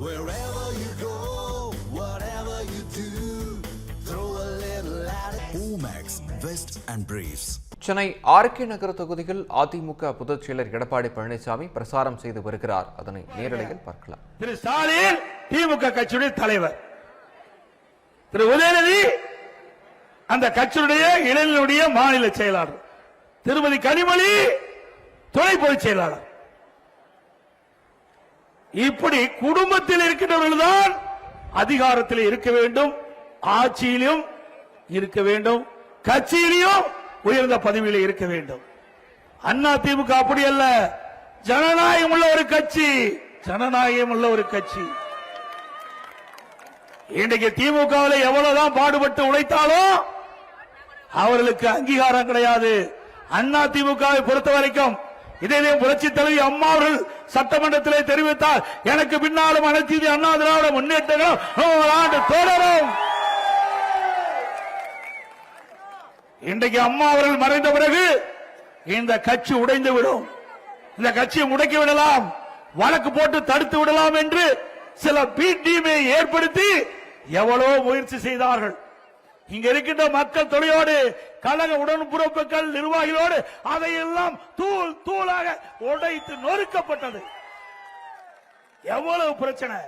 Wherever you go, whatever you do, throw a little at it. Omax, Vest and Briefs. Chennai RK Nagar தொகுதியில் அதிமுக பொதுச் செயலர் எடப்பாடி பழனிசாமி பிரசாரம் செய்து வருகிறார். அதனை நேரலையில் பார்க்கலாம். திரு ஸ்டாலின் திமுக கட்சியுடைய தலைவர், திரு உதயநிதி அந்த கட்சியுடைய இளைஞருடைய மாநில செயலாளர், திருமதி கனிமொழி துணை பொதுச் செயலாளர். இப்படி குடும்பத்தில் இருக்கின்றவர்கள் தான் அதிகாரத்தில் இருக்க வேண்டும், ஆட்சியிலும் இருக்க வேண்டும், கட்சியிலும் உயர்ந்த பதவியில் இருக்க வேண்டும். அண்ணா திமுக அப்படி அல்ல, ஜனநாயகம் உள்ள ஒரு கட்சி, ஜனநாயகம் உள்ள ஒரு கட்சி. இன்றைக்கு திமுகவில் எவ்வளவுதான் பாடுபட்டு உழைத்தாலும் அவர்களுக்கு அங்கீகாரம் கிடையாது. அண்ணா திமுகவை பொறுத்த வரைக்கும் இதே புரட்சி தலைவி அம்மா அவர்கள் சட்டமன்றத்திலே தெரிவித்தார், எனக்கு பின்னாலும் அனைத்து இந்திய அண்ணா திராவிட முன்னேற்ற கழகம் ஆண்டு தொடரும். இன்றைக்கு அம்மா அவர்கள் மறைந்த பிறகு இந்த கட்சி உடைந்து விடும், இந்த கட்சியை முடக்கி விடலாம், வழக்கு போட்டு தடுத்து விடலாம் என்று சில பி டீமை ஏற்படுத்தி எவ்வளவு முயற்சி செய்தார்கள். இங்க இருக்கின்ற மக்கள் தொகையோடு கழக உடன்பிறப்புகள் நிர்வாகிகளோடு அதையெல்லாம் தூள் தூளாக உடைத்து நொறுக்கப்பட்டது. எவ்வளவு பிரச்சனை,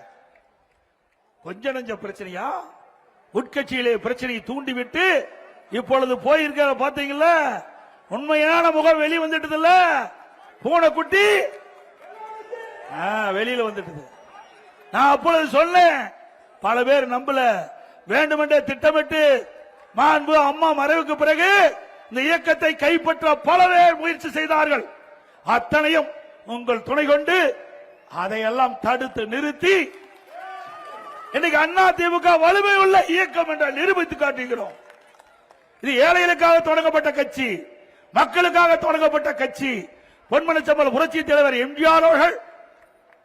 கொஞ்ச நெஞ்ச பிரச்சனையா? உட்கட்சியிலே பிரச்சனையை தூண்டிவிட்டு இப்பொழுது போயிருக்கிற பாத்தீங்கல்ல, உண்மையான முகம் வெளியே வந்துட்டது இல்ல, பூனைக்குட்டி வெளியில வந்துட்டது. நான் அப்பொழுது சொன்னேன், பல பேர் நம்பல, வேண்டுமென்றே திட்டமிட்டு மாண்பு அம்மா மறைவுக்கு பிறகு இந்த இயக்கத்தை கைப்பற்ற பல பேர் முயற்சி செய்தார்கள். அத்தனையும் உங்கள் துணை கொண்டு அதையெல்லாம் தடுத்து நிறுத்தி இன்னைக்கு அண்ணா திமுக வலிமை உள்ள இயக்கம் என்று நிரூபித்து காட்டுகிறோம். இது ஏழைகளுக்காக தொடங்கப்பட்ட கட்சி, மக்களுக்காக தொடங்கப்பட்ட கட்சி. பொன்மனச்செம்மல் புரட்சி தலைவர் எம்ஜிஆர் அவர்கள்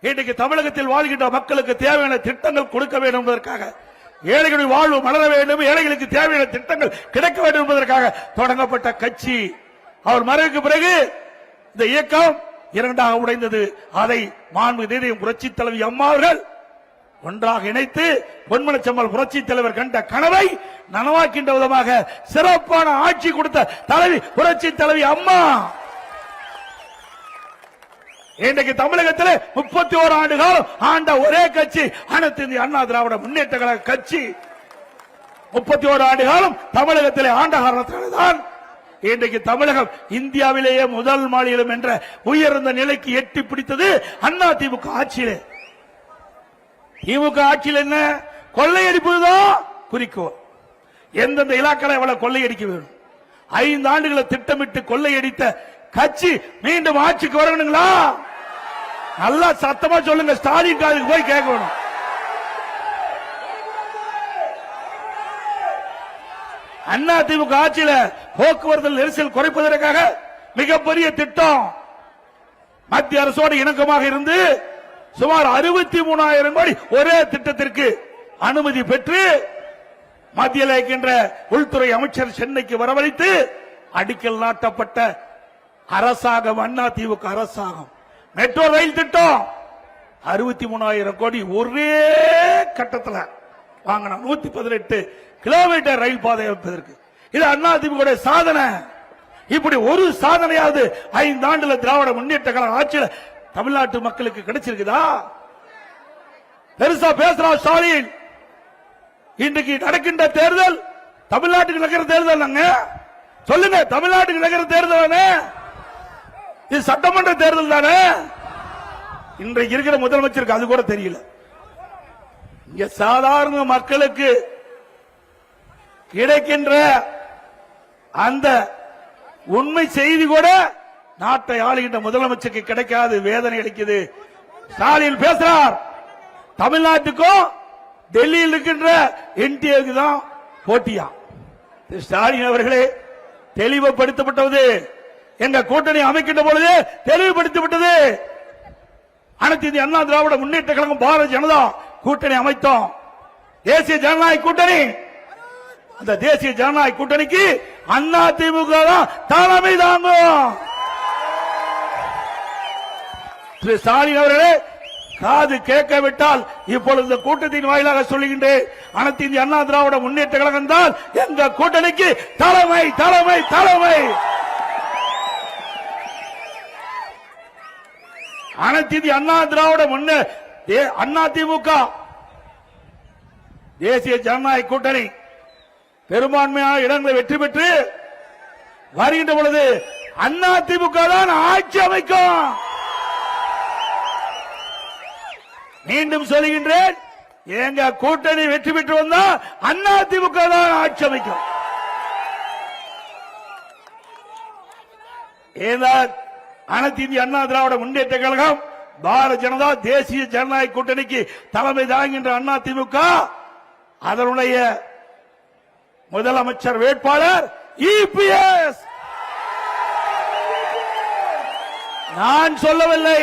இன்றைக்கு தமிழகத்தில் வாழ்கின்ற மக்களுக்கு தேவையான திட்டங்கள் கொடுக்க வேண்டும் என்பதற்காக, ஏழைகளின் வாழ்வு மலர வேண்டும், ஏழைகளுக்கு தேவையான திட்டங்கள் கிடைக்க வேண்டும் என்பதற்காக தொடங்கப்பட்ட கட்சி. அவர் மறைவுக்கு பிறகு இந்த இயக்கம் இரண்டாக உடைந்தது. அதை மாண்புமிகு புரட்சி தலைவி அம்மா அவர்கள் ஒன்றாக இணைத்து பொன்மனச்செம்மல் புரட்சி தலைவர் கண்ட கனவை நனவாக்கின்ற விதமாக சிறப்பான ஆட்சி கொடுத்த தலைவி புரட்சி தலைவி அம்மா. இன்றைக்கு தமிழகத்தில் 31 ஆண்டு காலம் ஆண்ட ஒரே கட்சி அனைத்து இந்திய அண்ணா திராவிட முன்னேற்ற கழக கட்சி. 31 ஆண்டு காலம் தமிழகத்தில் ஆண்ட காரணத்தால்தான் இன்றைக்கு தமிழகம் இந்தியாவிலேயே முதல் மாநிலம் என்ற உயர்ந்த நிலைக்கு எட்டி பிடித்தது அண்ணா திமுக ஆட்சியிலே. திமுக ஆட்சியில் என்ன கொள்ளையடிப்பதுதான் குறிக்கோள். எந்தெந்த இலாக்களை எவ்வளவு கொள்ளையடிக்க வேண்டும், 5 ஆண்டுகளை திட்டமிட்டு கொள்ளையடித்த கட்சி மீண்டும் ஆட்சிக்கு வரணுங்களா? நல்லா சத்தமா சொல்லுங்க, ஸ்டாலின் காதுக்கு போய் கேட்கணும். அண்ணா திமுக ஆட்சியில போக்குவரத்து நெரிசல் குறைப்பதற்காக மிகப்பெரிய திட்டம், மத்திய அரசோடு இணக்கமாக இருந்து சுமார் 63,000 கோடி ஒரே திட்டத்திற்கு அனுமதி பெற்று மத்தியில் இருக்கின்ற உள்துறை அமைச்சர் சென்னைக்கு வரவழைத்து அடிக்கல் நாட்டப்பட்ட அரசாங்கம் அண்ணா திமுக அரசாங்கம். மெட்ரோ ரயில் திட்டம் 63,000 கோடி ஒரே கட்டத்தில் வாங்கின 118 கிலோமீட்டர் ரயில் பாதை அமைப்பதற்கு. இது அண்ணா திமுக சாதனை. இப்படி ஒரு சாதனையாவது 5 ஆண்டுல திராவிட முன்னேற்ற கழக ஆட்சியில் தமிழ்நாட்டு மக்களுக்கு கிடைச்சிருக்குதா? பெருசா பேசுறா ஸ்டாலின். இன்றைக்கு நடக்கின்ற தேர்தல் தமிழ்நாட்டுக்கு நடக்கிற தேர்தல் சொல்லுங்க, தமிழ்நாட்டுக்கு நடக்கிற தேர்தல் இது சட்டமன்ற தேர்தல் தானே. இன்றைக்கு இருக்கிற முதலமைச்சருக்கு அது கூட தெரியல. இங்க சாதாரண மக்களுக்கு கிடைக்கின்ற அந்த உண்மை செய்தி கூட நாட்டை ஆளுகின்ற முதலமைச்சருக்கு கிடைக்காது, வேதனை அளிக்குது. ஸ்டாலின் பேசுறார், தமிழ்நாட்டுக்கும் டெல்லியில் இருக்கின்ற என்டிஏக்கு தான் போட்டியா? ஸ்டாலின் அவர்களே தெளிவுபடுத்தப்பட்டது, எங்க கூட்டணி அமைக்கின்ற பொழுது தெளிவுபடுத்தப்பட்டது. அனைத்து இந்திய அண்ணா திராவிட முன்னேற்ற கழகம் பாரதிய ஜனதா கூட்டணி அமைத்தோம், தேசிய ஜனநாயக கூட்டணி. அந்த தேசிய ஜனநாயக கூட்டணிக்கு அண்ணா திமுக தான் தலைமை தாங்கும். ஸ்டாலின் அவர்களே காது கேட்கவிட்டால் இப்பொழுது இந்த கூட்டத்தின் வாயிலாக சொல்லுகின்றேன், அனைத்து இந்திய அண்ணா திராவிட முன்னேற்ற கழகம் தான் எங்க கூட்டணிக்கு தலைமை தலைமை தலைமை. அனைத்து இந்திய அண்ணா திராவிட அண்ணா திமுக தேசிய ஜனநாயக கூட்டணி பெரும்பான்மையான இடங்களை வெற்றி பெற்று வருகின்ற பொழுது அண்ணா திமுக தான் ஆட்சி அமைக்கும். மீண்டும் சொல்லுகின்றேன், எங்க கூட்டணி வெற்றி பெற்று வந்தா அண்ணா திமுக தான் ஆட்சி அமைக்கும். அனைத்து இந்திய அண்ணா திராவிட முன்னேற்ற கழகம் பாரதிய ஜனதா தேசிய ஜனநாயக கூட்டணிக்கு தலைமை தாங்குகின்ற அண்ணா திமுக அதனுடைய முதலமைச்சர் வேட்பாளர் இபிஎஸ். நான் சொல்லவில்லை,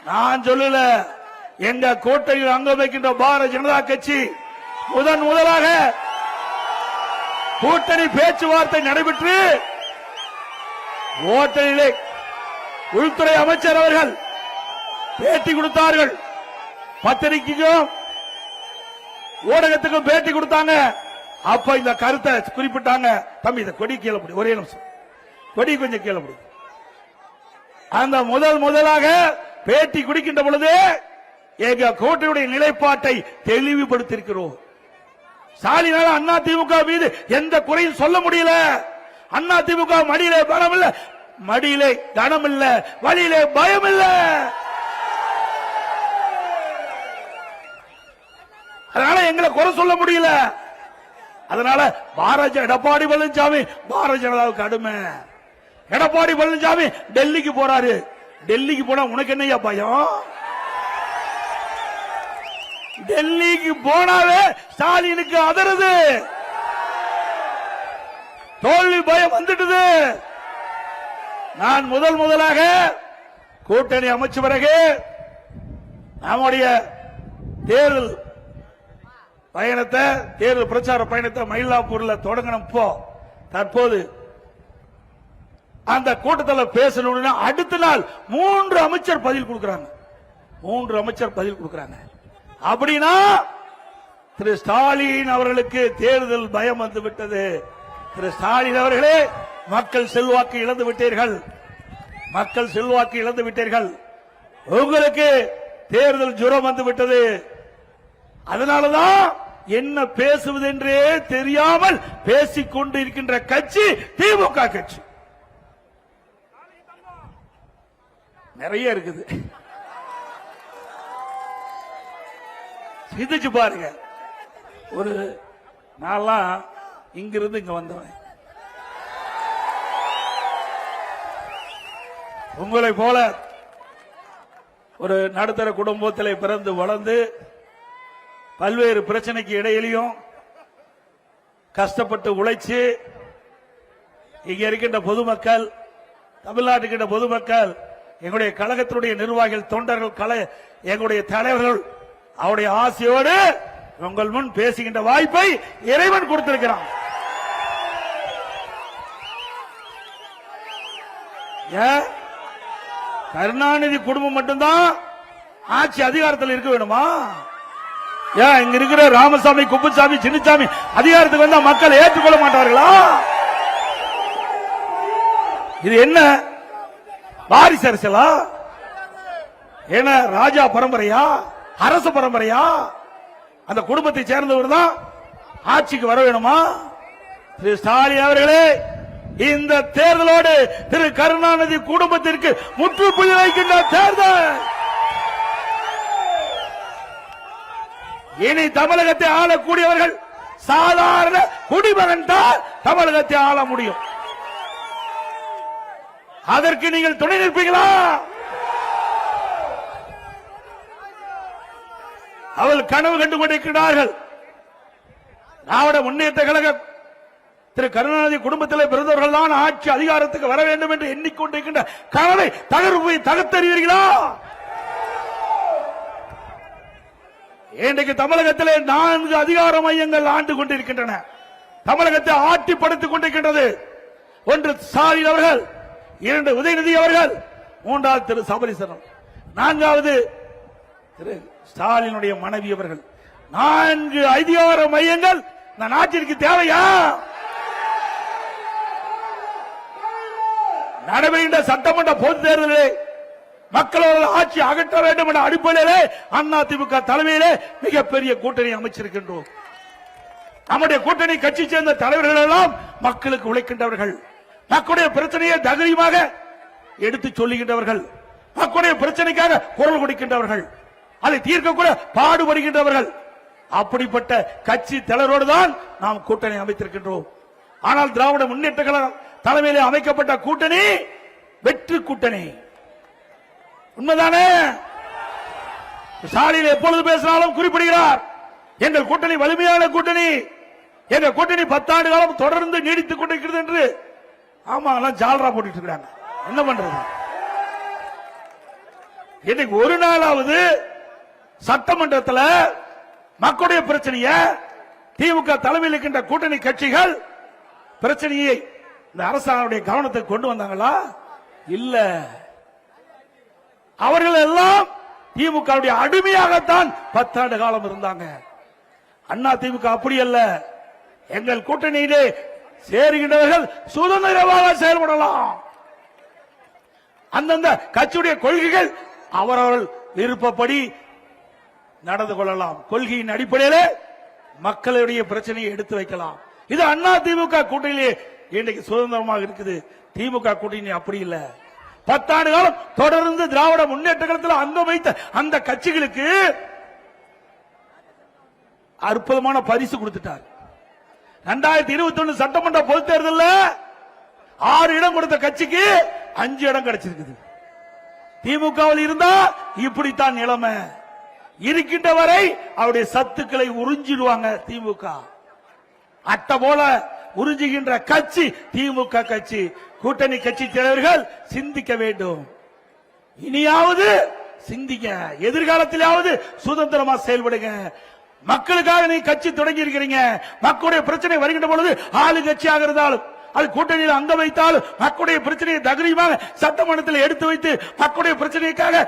நான் சொல்லல, எங்க கூட்டணியில் அங்கம் வைக்கின்ற பாரதிய ஜனதா கட்சி முதலாக கூட்டணி பேச்சுவார்த்தை நடைபெற்று ஓட்டலிலே உள்துறை அமைச்சர் அவர்கள் பேட்டி கொடுத்தார்கள். பத்திரிகைக்கும் ஊடகத்துக்கும் பேட்டி கொடுத்தாங்க. அப்ப இந்த கருத்தை குறிப்பிட்டாங்க. தம்பி இந்த கொடி கீழே ஒரே நிமிஷம், கொடி கொஞ்சம் கீழே முடியும். அந்த முதலாக பேட்டி குடிக்கின்ற பொழுது எங்க கூட்டணியுடைய நிலைப்பாட்டை தெளிவுபடுத்தியிருக்கிறோம். ஸ்டாலினால அண்ணா திமுக மீது எந்த குறையும் சொல்ல முடியல. அண்ணா திமுக மடியிலே பலம் இல்ல, மடியிலே கனம் இல்ல, வழியிலே பயம் இல்ல. அதனால எங்களை குறை சொல்ல முடியல. அதனால எடப்பாடி பழனிசாமி பாரதிய ஜனதாவுக்கு அடிமை. எடப்பாடி பழனிசாமி டெல்லிக்கு போறாரு. டெல்லிக்கு போனா உனக்கு என்னையா பயம்? டெல்லிக்கு போனாவே ஸ்டாலினுக்கு அதருது, தோல்வி பயம் வந்துட்டது. நான் முதலாக கூட்டணி அமைச்ச பிறகு நம்முடைய தேர்தல் பயணத்தை, தேர்தல் பிரச்சார பயணத்தை மயிலாப்பூர்ல தொடங்கணும். தற்போது அந்த கூட்டத்தில் பேசணும்னா அடுத்த நாள் 3 அமைச்சர் பதில் கொடுக்கிறாங்க. 3 அமைச்சர் பதில் கொடுக்கிறாங்க. அப்படின்னா திரு ஸ்டாலின் அவர்களுக்கு தேர்தல் பயம் வந்து விட்டது. திரு ஸ்டாலின் அவர்களே, மக்கள் செல்வாக்கு இழந்து விட்டீர்கள், மக்கள் செல்வாக்கு இழந்து விட்டீர்கள். உங்களுக்கு தேர்தல் ஜுரம் வந்து விட்டது. அதனாலதான் என்ன பேசுவது என்றே தெரியாமல் பேசிக் கொண்டு இருக்கின்ற கட்சி திமுக கட்சி. நிறைய இருக்குது, சிந்திச்சு பாருங்க. ஒரு நான்லாம் இங்கிருந்து இங்க வந்தவன், உங்களை போல ஒரு நடுத்தர குடும்பத்தில் பிறந்து வளர்ந்து பல்வேறு பிரச்சனைக்கு இடையிலையும் கஷ்டப்பட்டு உழைச்சு இங்க இருக்கின்ற பொதுமக்கள், தமிழ்நாட்டுக்கின்ற பொதுமக்கள், எங்களுடைய கழகத்தினுடைய நிர்வாகிகள், தொண்டர்கள், எங்களுடைய தலைவர்கள் அவருடைய ஆசையோடு உங்கள் முன் பேசுகின்ற வாய்ப்பை இறைவன் கொடுத்திருக்கிறான். கருணாநிதி குடும்பம் மட்டும்தான் ஆட்சி அதிகாரத்தில் இருக்க வேணுமா? ஏன் இங்க இருக்கிற ராமசாமி, குப்புசாமி, சின்னசாமி அதிகாரத்துக்கு வந்தா மக்கள் ஏற்றுக்கொள்ள மாட்டார்களா? இது என்ன வாரிசு அரசியலா? என்ன ராஜா பரம்பரையா, அரசு பரம்பரையா? அந்த குடும்பத்தை சேர்ந்தவர் தான் ஆட்சிக்கு வர வேணுமா? திரு ஸ்டாலின் அவர்களே, இந்த தேர்தலோடு திரு கருணாநிதி குடும்பத்திற்கு முற்றுப்புள்ளி வைக்கின்ற தேர்தல். இனி தமிழகத்தை ஆளக்கூடியவர்கள் சாதாரண குடிமகன் தான் தமிழகத்தை ஆள முடியும். அதற்கு நீங்கள் துணை நிற்பீங்களா? அவள் கனவு கண்டு கொண்டிருக்கிறார்கள். திராவிட முன்னேற்ற கழகம் திரு கருணாநிதி குடும்பத்தில் பிறந்தவர்கள் தான் ஆட்சி அதிகாரத்துக்கு வர வேண்டும் என்று எண்ணிக்கொண்டிருக்கின்ற கனவை தகர்த்தெறிவீர்களா? இன்றைக்கு தமிழகத்திலே 4 அதிகார மையங்கள் ஆண்டு கொண்டிருக்கின்றன. தமிழகத்தை ஆட்டிப்படுத்திக் கொண்டிருக்கின்றது. ஒன்று ஸ்டாலின் அவர்கள், 2 உதயநிதி அவர்கள், 3வது திரு சபரீசன், 4வது திரு ஸ்டாலினுடைய மனைவி அவர்கள் 4 அதிகார மையங்கள் இந்த நாட்டிற்கு தேவையா? நடைபெறுகின்ற சட்டமன்ற பொதுத் தேர்தலிலே மக்களோட ஆட்சி அகற்ற வேண்டும் என்ற அடிப்படையிலே அதிமுக தலைமையிலே மிகப்பெரிய கூட்டணி அமைச்சிருக்கின்றோம். நம்முடைய கூட்டணி கட்சி சேர்ந்த தலைவர்கள் எல்லாம் மக்களுக்கு உழைக்கின்றவர்கள், மக்களுடைய பிரச்சனையை தைரியமாக எடுத்து சொல்லுகின்றவர்கள், மக்களுடைய பிரச்சனைக்காக குரல் கொடுக்கின்றவர்கள், அதை தீர்க்க கூட பாடுபடுகின்றவர்கள். அப்படிப்பட்ட கட்சி தலைவரோடு தான் நாம் கூட்டணி அமைத்திருக்கின்றோம். ஆனால் திராவிட முன்னேற்ற கழகம் தலைமையிலே அமைக்கப்பட்ட கூட்டணி வெற்றி கூட்டணி. உண்மைதானே? ஸ்டாலின் எப்பொழுது பேசினாலும் குறிப்பிடுகிறார், எங்கள் கூட்டணி வலிமையான கூட்டணி, எங்கள் கூட்டணி 10 ஆண்டு காலம் தொடர்ந்து நீடித்துக் கொண்டிருக்கிறது என்று. ஆமா, எல்லாம் ஜால்ரா போட்டுட்டு இருக்காங்க. என்ன பண்றது? இன்னைக்கு ஒரு நாளாவது சட்டமன்றத்தில் மக்களுடைய பிரச்சனைய திமுக தலைமையில் இருக்கின்ற கூட்டணி கட்சிகள் பிரச்சனையை இந்த அரசாங்கத்துடைய கவனத்துக்கு கொண்டு வந்தாங்களா? இல்ல. அவர்கள் எல்லாம் திமுக அடிமையாகத்தான் 10 ஆண்டு காலம் இருந்தாங்க. அண்ணா திமுக அப்படி அல்ல. எங்கள் கூட்டணியிலே சேருகின்றவர்கள் சுதந்திரமாக செயல்படலாம். அந்தந்த கட்சியுடைய கொள்கைகள் அவரவர்கள் விருப்பப்படி நடந்து கொள்ளலாம். கொள்கையின் அடிப்படையிலே மக்களுடைய பிரச்சனையை எடுத்து வைக்கலாம். இது அண்ணா திமுக கூட்டணியிலே இன்றைக்கு சுதந்திரமாக இருக்குது. திமுக கூட்டணி அப்படி இல்ல. 10 ஆண்டு காலம் தொடர்ந்து திராவிட முன்னேற்ற கழகத்தில் அங்கம் வைத்த அந்த கட்சிகளுக்கு அற்புதமான பரிசு கொடுத்துட்டார். 2021 சட்டமன்ற பொதுத் தேர்தலில் 6 இடம் கொடுத்த கட்சிக்கு 5 இடம் கிடைச்சிருக்குது. திமுகவில் இருந்தா இப்படித்தான் நிலைமை. இருக்கின்ற வரை அவருடைய சத்துக்களை உறிஞ்சிடுவாங்க திமுக. அட்டை போல உறிஞ்சுகின்ற கட்சி திமுக கட்சி. கூட்டணி கட்சி தலைவர்கள் சிந்திக்க வேண்டும். இனியாவது சிந்திக்க, எதிர்காலத்திலாவது சுதந்திரமா செயல்படுங்க. மக்களுக்காக நீ கட்சி தொடங்கி இருக்கிறீங்க. மக்களுடைய பிரச்சனை வருகின்ற பொழுது ஆளுங்கட்சியாக இருந்தாலும் அது கூட்டணியில் அங்க வைத்தாலும் மக்களுடைய பிரச்சனையை தைரியமாக சட்டமன்றத்தில் எடுத்து வைத்து மக்களுடைய பிரச்சனைக்காக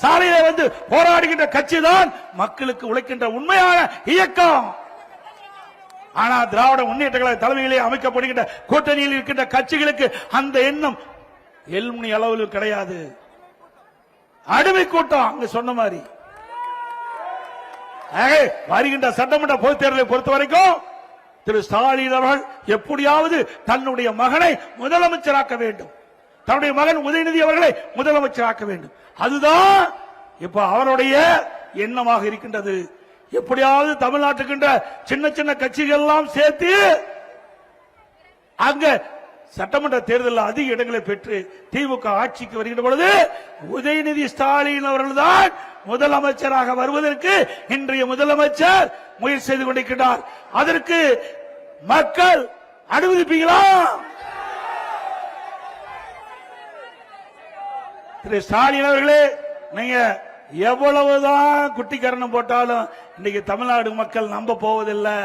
சாலையில வந்து போராடுகின்ற கட்சி தான் மக்களுக்கு உழைக்கின்ற உண்மையான இயக்கம். ஆனா திராவிட முன்னேற்ற கழக தலைமையிலே அமைக்கப்படுகின்ற கூட்டணியில் இருக்கின்ற கட்சிகளுக்கு அந்த எண்ணம் எல்முனி அளவில் கிடையாது. அடிமை கூட்டம் அங்க சொன்ன மாதிரி. வருகின்ற சட்டமன்ற பொதுத் தேர்தலை பொறுத்த வரைக்கும் திரு ஸ்டாலின் அவர்கள் எப்படியாவது தன்னுடைய மகனை முதலமைச்சராக்க வேண்டும், தன்னுடைய மகன் உதயநிதி அவர்களை முதலமைச்சராக்க வேண்டும். அதுதான் இப்ப அவருடைய எண்ணமாக இருக்கின்றது. எப்படியாவது தமிழ்நாட்டுக்கின்ற சின்ன சின்ன கட்சிகள் எல்லாம் சேர்த்து அங்க சட்டமன்ற தேர்தலில் அதிக இடங்களை பெற்று திமுக ஆட்சிக்கு வருகின்ற பொழுது உதயநிதி ஸ்டாலின் அவர்கள் தான் முதலமைச்சராக வருவதற்கு இன்றைய முதலமைச்சர் முயற்சி செய்து கொண்டிருக்கிறார். அதற்கு மக்கள் அனுமதிப்பீங்களா? திரு ஸ்டாலின் அவர்களே, நீங்க எவ்வளவுதான் குட்டிக்கரணம் போட்டாலும் இன்னைக்கு தமிழ்நாடு மக்கள் நம்ப போவதில்லை.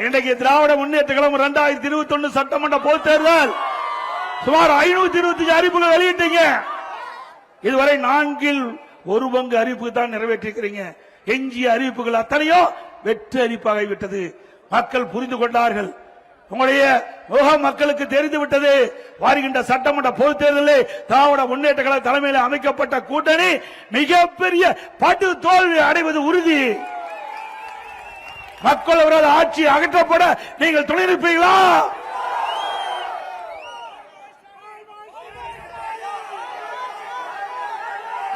இன்றைக்கு திராவிட முன்னேற்ற கழகம் 2021 சட்டமன்ற பொதுத் தேர்தல் சுமார் 525 அறிவிப்புகள் வெளியிட்டீங்க. இதுவரை 4 பங்கு அறிவிப்பு தான் நிறைவேற்றிருக்கிறீங்க. எஞ்சிய அறிவிப்புகள் அத்தனையோ வெற்றி அறிவிப்பாகிவிட்டது. மக்கள் புரிந்து கொண்டார்கள். உங்களுடைய முகம் மக்களுக்கு தெரிந்து விட்டது. வருகின்ற சட்டமன்ற பொதுத் தேர்தலில் திராவிட முன்னேற்ற கழக தலைமையில் அமைக்கப்பட்ட கூட்டணி மிகப்பெரிய படு தோல்வி அடைவது உறுதி. மக்கள் அவரது ஆட்சி அகற்றப்பட நீங்கள் துணை நிற்பீங்களா?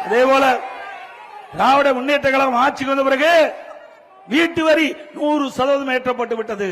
அதே போல திராவிட முன்னேற்ற கழகம் ஆட்சிக்கு வந்த பிறகு வீட்டு வரி 100% ஏற்றப்பட்டு விட்டது.